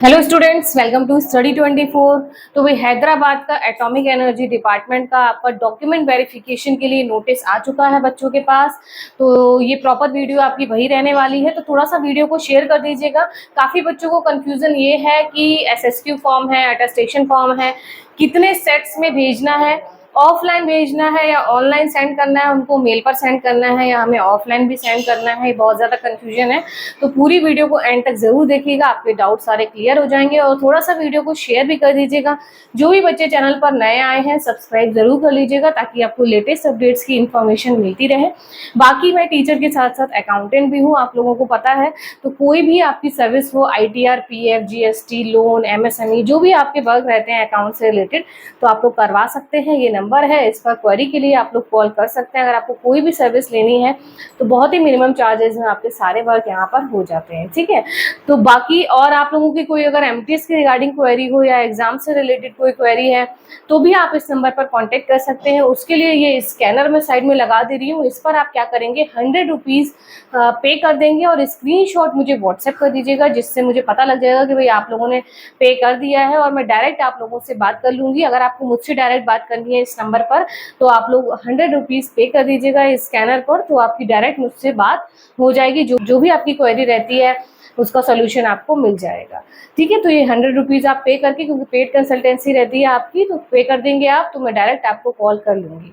Hello students, welcome to study 24। तो वही हैदराबाद का एटॉमिक एनर्जी डिपार्टमेंट का आपका डॉक्यूमेंट वेरिफिकेशन के लिए नोटिस आ चुका है बच्चों के पास। तो ये प्रॉपर वीडियो आपकी वही रहने वाली है, तो थोड़ा सा वीडियो को शेयर कर दीजिएगा। काफ़ी बच्चों को कंफ्यूजन ये है कि एसएसक्यू फॉर्म है, अटेस्टेशन फॉर्म है, कितने सेट्स में भेजना है, ऑफलाइन भेजना है या ऑनलाइन सेंड करना है, उनको मेल पर सेंड करना है या हमें ऑफलाइन भी सेंड करना है। बहुत ज़्यादा कंफ्यूजन है, तो पूरी वीडियो को एंड तक जरूर देखिएगा, आपके डाउट सारे क्लियर हो जाएंगे। और थोड़ा सा वीडियो को शेयर भी कर दीजिएगा। जो भी बच्चे चैनल पर नए आए हैं सब्सक्राइब जरूर कर लीजिएगा, ताकि आपको लेटेस्ट अपडेट्स की इंफॉर्मेशन मिलती रहे। बाकी मैं टीचर के साथ साथ अकाउंटेंट भी हूँ, आप लोगों को पता है। तो कोई भी आपकी सर्विस हो, ITR, PF, GST, loan, MSME, जो भी आपके वर्क रहते हैं अकाउंट से रिलेटेड, तो आप लोग करवा सकते हैं। ये नंबर है, इस पर क्वेरी के लिए आप लोग कॉल कर सकते हैं। अगर आपको कोई भी सर्विस लेनी है तो बहुत ही मिनिमम चार्जेस में आपके सारे वर्क यहाँ पर हो जाते हैं, ठीक है। तो बाकी और आप लोगों की कोई अगर MTS के रिगार्डिंग क्वेरी हो या एग्जाम से रिलेटेड कोई क्वेरी है तो भी आप इस नंबर पर कॉन्टेक्ट कर सकते हैं। उसके लिए ये स्कैनर में साइड में लगा दे रही हूँ, इस पर आप क्या करेंगे, 100 रुपीज़ पे कर देंगे और स्क्रीनशॉट मुझे व्हाट्सएप कर दीजिएगा, जिससे मुझे पता लग जाएगा कि भाई आप लोगों ने पे कर दिया है, और मैं डायरेक्ट आप लोगों से बात कर लूँगी। अगर आपको मुझसे डायरेक्ट बात करनी है इस नंबर पर तो आप लोग 100 रुपीज़ पे कर दीजिएगा इस स्कैनर पर, तो आपकी डायरेक्ट मुझसे बात हो जाएगी। जो भी आपकी क्वेरी रहती है उसका सोल्यूशन आपको मिल जाएगा, ठीक है। तो ये 100 रुपीज़ आप पे करके, क्योंकि पेड कंसल्टेंसी रहती है आपकी, तो पे कर देंगे आप, तो मैं डायरेक्ट आपको कॉल कर लूँगी,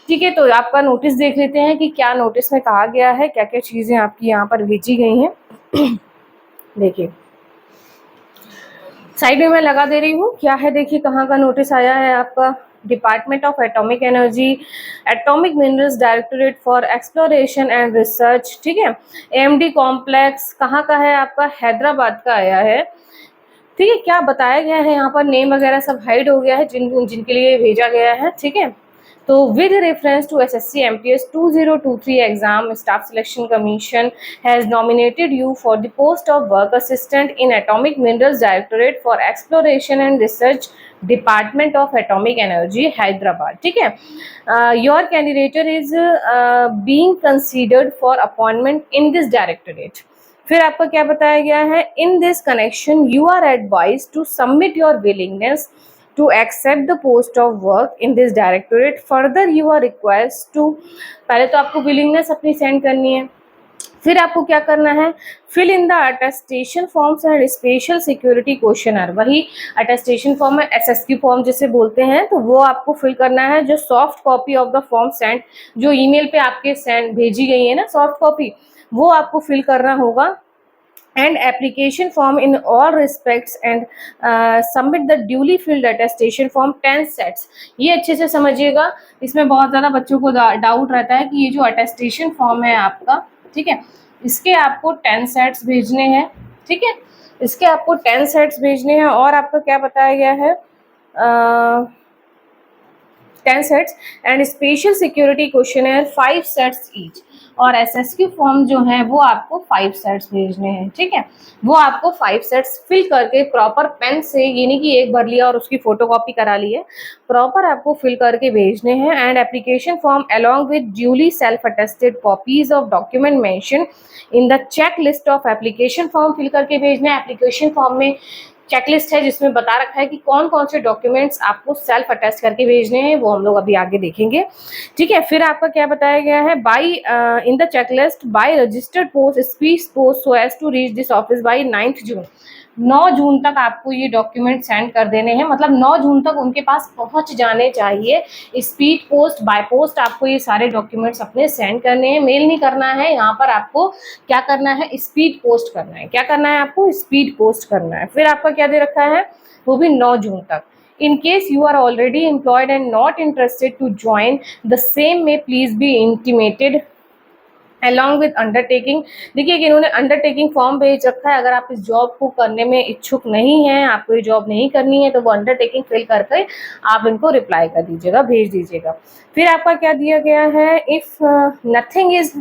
ठीक है। तो आपका नोटिस देख लेते हैं कि क्या नोटिस में कहा गया है, क्या क्या चीज़ें आपकी यहाँ पर भेजी गई हैं। देखिए साइड में मैं लगा दे रही हूँ, क्या है देखिए कहाँ का नोटिस आया है आपका। Department of atomic energy, atomic minerals directorate for exploration and research, ठीक है। AMD कॉम्प्लेक्स कहाँ का है आपका, हैदराबाद का आया है, ठीक है। क्या बताया गया है यहाँ पर, नेम वगैरह सब हाइड हो गया है जिनके लिए भेजा गया है, ठीक है। तो with reference to SSC MTS 2023 exam, staff selection commission has nominated you for the post of work assistant in atomic minerals directorate for exploration and research, department of atomic energy, Hyderabad, ठीक है। Your candidature is being considered for appointment in this directorate. फिर आपका क्या बताया गया है, in this connection you are advise to submit your willingness to accept the post of work in this directorate. Further you are request to, पहले तो आपको willingness अपनी सेंड करनी है, फिर आपको क्या करना है, fill in the attestation forms and special security questionnaire. वही अटेस्टेशन फॉर्म है, SSQ फॉर्म जिसे बोलते हैं, तो वो आपको फिल करना है। जो soft copy of the form send, जो ईमेल पे आपके सेंड भेजी गई है ना सॉफ्ट कॉपी, वो आपको फिल करना होगा। and application form in all respects and submit the duly filled attestation form 10 sets। ये अच्छे से समझिएगा, इसमें बहुत ज़्यादा बच्चों को डाउट रहता है कि ये जो अटेस्टेशन फॉर्म है आपका, ठीक है, इसके आपको 10 सेट्स भेजने हैं, ठीक है। इसके आपको 10 सेट्स भेजने हैं, और आपका क्या बताया गया है, 10 sets and special security questionnaire 5 sets each. और SSQ फॉर्म जो है वो आपको 5 सेट्स भेजने हैं, ठीक है। वो आपको 5 सेट्स फिल करके प्रॉपर पेन से, ये नहीं कि एक भर लिया और उसकी फोटोकॉपी करा ली है, प्रॉपर आपको फिल करके भेजने हैं। And application form along with duly self attested copies of document mention in the check list of application form fill करके भेजना है। एप्लीकेशन फॉर्म में चेकलिस्ट है जिसमें बता रखा है कि कौन कौन से डॉक्यूमेंट्स आपको सेल्फ अटेस्ट करके भेजने हैं, वो हम लोग अभी आगे देखेंगे, ठीक है। फिर आपका क्या बताया गया है, by in the checklist by registered post, speed post, so as to reach this office by 9 June. 9 June तक आपको ये डॉक्यूमेंट सेंड कर देने हैं, मतलब 9 जून तक उनके पास पहुंच जाने चाहिए। स्पीड पोस्ट, बाय पोस्ट आपको ये सारे डॉक्यूमेंट्स अपने सेंड करने हैं, मेल नहीं करना है। यहाँ पर आपको क्या करना है, स्पीड पोस्ट करना है। क्या करना है आपको, स्पीड पोस्ट करना है। फिर आपका क्या दे रखा है, वो भी 9 जून तक। In case you are already employed and not interested to join, the same may please be intimated along with undertaking। देखिए कि इन्होंने अंडरटेकिंग फॉर्म भेज रखा है, अगर आप इस जॉब को करने में इच्छुक नहीं हैं, आपको ये जॉब नहीं करनी है, तो वो अंडरटेकिंग फिल करके आप इनको रिप्लाई कर दीजिएगा, भेज दीजिएगा। फिर आपका क्या दिया गया है, if nothing is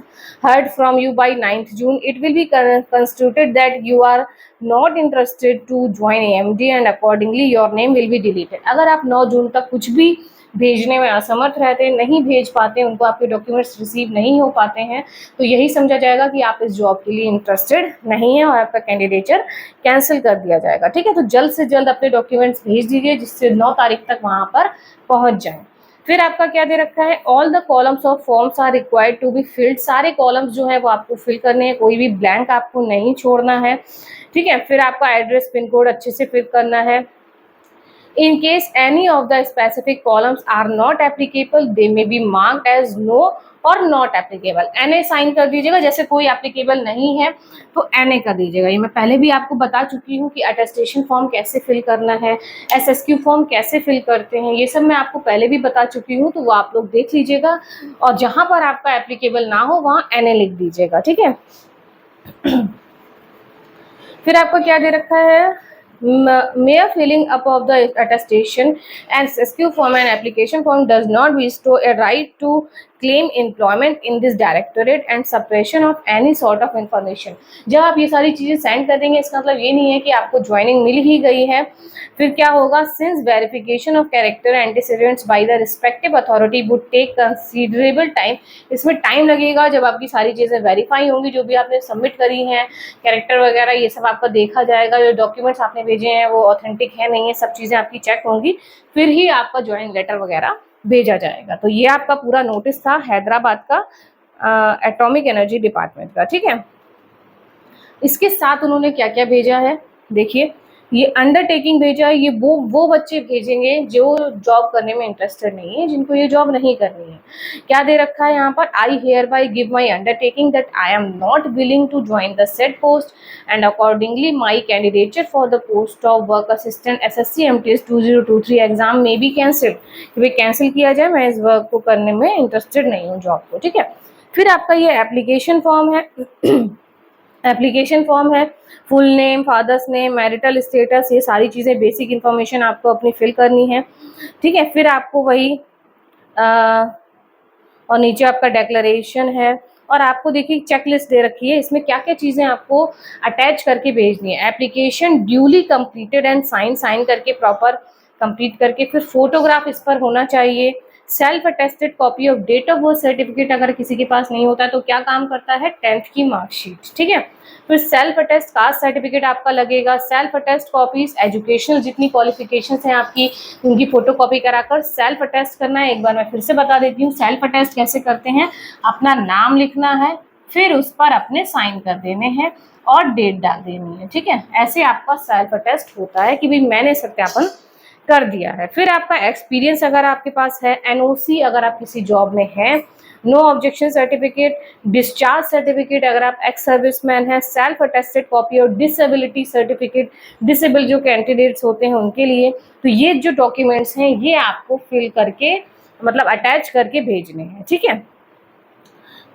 heard from you by 9 June it will be constituted that you are not interested to join AMD and accordingly your name will be deleted. अगर आप 9 जून तक कुछ भी भेजने में असमर्थ रहते हैं, नहीं भेज पाते, उनको आपके डॉक्यूमेंट्स रिसीव नहीं हो पाते हैं, तो यही समझा जाएगा कि आप इस जॉब के लिए इंटरेस्टेड नहीं है और आपका कैंडिडेचर कैंसिल कर दिया जाएगा। ठीक है, तो जल्द से जल्द अपने डॉक्यूमेंट्स भेज दीजिए जिससे 9 तारीख तक वहाँ पर पहुँच जाएँ। फिर आपका क्या दे रखा है, all the columns of forms are required to be filled. सारे कॉलम्स जो है वो आपको फिल करने हैं, कोई भी ब्लैंक आपको नहीं छोड़ना है। ठीक है, फिर आपका एड्रेस पिन कोड अच्छे से फिल करना है। In case any of the specific columns are not applicable, they may be marked as no और नॉट एप्लीकेबल। NA साइन कर दीजिएगा, जैसे कोई एप्लीकेबल नहीं है तो NA कर दीजिएगा। ये मैं पहले भी आपको बता चुकी हूँ कि अटेस्टेशन फॉर्म कैसे फिल करना है, SSQ फॉर्म कैसे फिल करते हैं, ये सब मैं आपको पहले भी बता चुकी हूँ, तो वो आप लोग देख लीजिएगा। और जहाँ पर आपका एप्लीकेबल ना हो वहाँ NA लिख दीजिएगा। ठीक है, फिर आपको क्या दे रखा है, mere filling up of the attestation and SQ form and application form does not bestow a right to claim employment in this directorate and suppression of any sort of information। जब आप ये सारी चीज़ें सेंड कर देंगे इसका मतलब ये नहीं है कि आपको ज्वाइनिंग मिल ही गई है। फिर क्या होगा, since verification of character antecedents by the respective authority would take considerable time. इसमें टाइम लगेगा, जब आपकी सारी चीज़ें वेरीफाई होंगी, जो भी आपने सबमिट करी हैं, कैरेक्टर वगैरह ये सब आपका देखा जाएगा, जो डॉक्यूमेंट्स आपने भेजे हैं वो ऑथेंटिक है नहीं है, सब चीज़ें आपकी चेक होंगी, फिर ही आपका ज्वाइनिंग लेटर वगैरह भेजा जाएगा। तो ये आपका पूरा नोटिस था हैदराबाद का एटॉमिक एनर्जी डिपार्टमेंट का। ठीक है, इसके साथ उन्होंने क्या क्या भेजा है देखिए, ये अंडरटेकिंग भेजा है, ये वो बच्चे भेजेंगे जो जॉब करने में इंटरेस्टेड नहीं है, जिनको ये जॉब नहीं करनी है। क्या दे रखा है यहाँ पर, I hereby give my undertaking that I am not willing to join the said post and accordingly my candidature for the post of work assistant SSC MTS 2023 exam में भी कैंसिल, कि भाई कैंसिल किया जाए, मैं इस work को करने में इंटरेस्टेड नहीं हूँ जॉब को। ठीक है, फिर आपका ये एप्लीकेशन फॉर्म है एप्लीकेशन फॉर्म है, full name, father's name, marital status, ये सारी चीज़ें बेसिक इन्फॉर्मेशन आपको अपनी फिल करनी है। ठीक है, फिर आपको वही और नीचे आपका डिक्लेरेशन है, और आपको देखिए चेकलिस्ट दे रखी है, इसमें क्या क्या चीज़ें आपको अटैच करके भेजनी है। Application duly completed and sign करके प्रॉपर कंप्लीट करके, फिर फोटोग्राफ इस पर होना चाहिए, self attested copy of date of birth certificate अगर किसी के पास नहीं होता है तो क्या काम करता है, 10th की मार्कशीट। ठीक है, फिर सेल्फ अटेस्ट कास्ट सर्टिफिकेट आपका लगेगा, सेल्फ अटेस्ट कॉपीज एजुकेशनल जितनी क्वालिफिकेशंस हैं आपकी उनकी फोटो कॉपी कराकर सेल्फ अटेस्ट करना है। एक बार मैं फिर से बता देती हूँ सेल्फ अटेस्ट कैसे करते हैं, अपना नाम लिखना है, फिर उस पर अपने साइन कर देने हैं और डेट डाल देनी है। ठीक है, ऐसे आपका सेल्फ अटेस्ट होता है कि भाई मैंने सत्यापन कर दिया है। फिर आपका एक्सपीरियंस अगर आपके पास है, NOC अगर आप किसी जॉब में हैं, no objection certificate, discharge certificate अगर आप एक्स सर्विसमैन हैं, सेल्फ अटेस्टेड कॉपी और डिसेबिलिटी सर्टिफिकेट, डिसेबल जो कैंडिडेट्स होते हैं उनके लिए, तो ये जो डॉक्यूमेंट्स हैं ये आपको फिल करके मतलब अटैच करके भेजने हैं। ठीक है,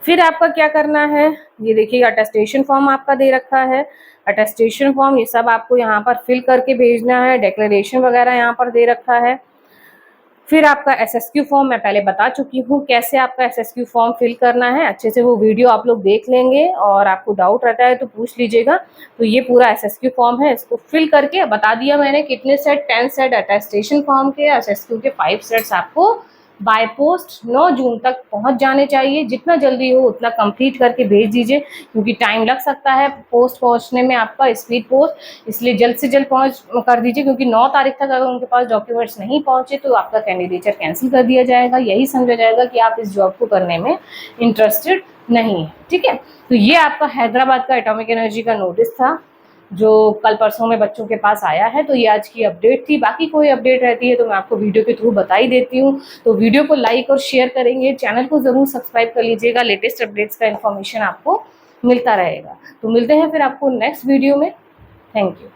फिर आपका क्या करना है, ये देखिए अटेस्टेशन फॉर्म आपका दे रखा है, अटेस्टेशन फॉर्म ये सब आपको यहाँ पर फिल करके भेजना है, डिक्लेरेशन वगैरह यहाँ पर दे रखा है। फिर आपका SSQ फॉर्म मैं पहले बता चुकी हूँ कैसे आपका SSQ फॉर्म फिल करना है, अच्छे से वो वीडियो आप लोग देख लेंगे, और आपको डाउट रहता है तो पूछ लीजिएगा। तो ये पूरा SSQ फॉर्म है, इसको फिल करके बता दिया मैंने कितने सेट, 10 सेट अटेस्टेशन फॉर्म के, SSQ के 5 सेट्स आपको बाय पोस्ट 9 जून तक पहुंच जाने चाहिए। जितना जल्दी हो उतना कंप्लीट करके भेज दीजिए, क्योंकि टाइम लग सकता है पोस्ट पहुंचने में, आपका स्पीड पोस्ट, इसलिए जल्द से जल्द पहुंच कर दीजिए, क्योंकि 9 तारीख तक अगर उनके पास डॉक्यूमेंट्स नहीं पहुंचे तो आपका कैंडिडेचर कैंसिल कर दिया जाएगा। यही समझा जाएगा कि आप इस जॉब को करने में इंटरेस्टेड नहीं है। ठीक है, तो ये आपका हैदराबाद का एटॉमिक एनर्जी का नोटिस था जो कल परसों में बच्चों के पास आया है। तो ये आज की अपडेट थी, बाकी कोई अपडेट रहती है तो मैं आपको वीडियो के थ्रू बता ही देती हूँ। तो वीडियो को लाइक और शेयर करेंगे, चैनल को ज़रूर सब्सक्राइब कर लीजिएगा, लेटेस्ट अपडेट्स का इन्फॉर्मेशन आपको मिलता रहेगा। तो मिलते हैं फिर आपको नेक्स्ट वीडियो में। Thank you.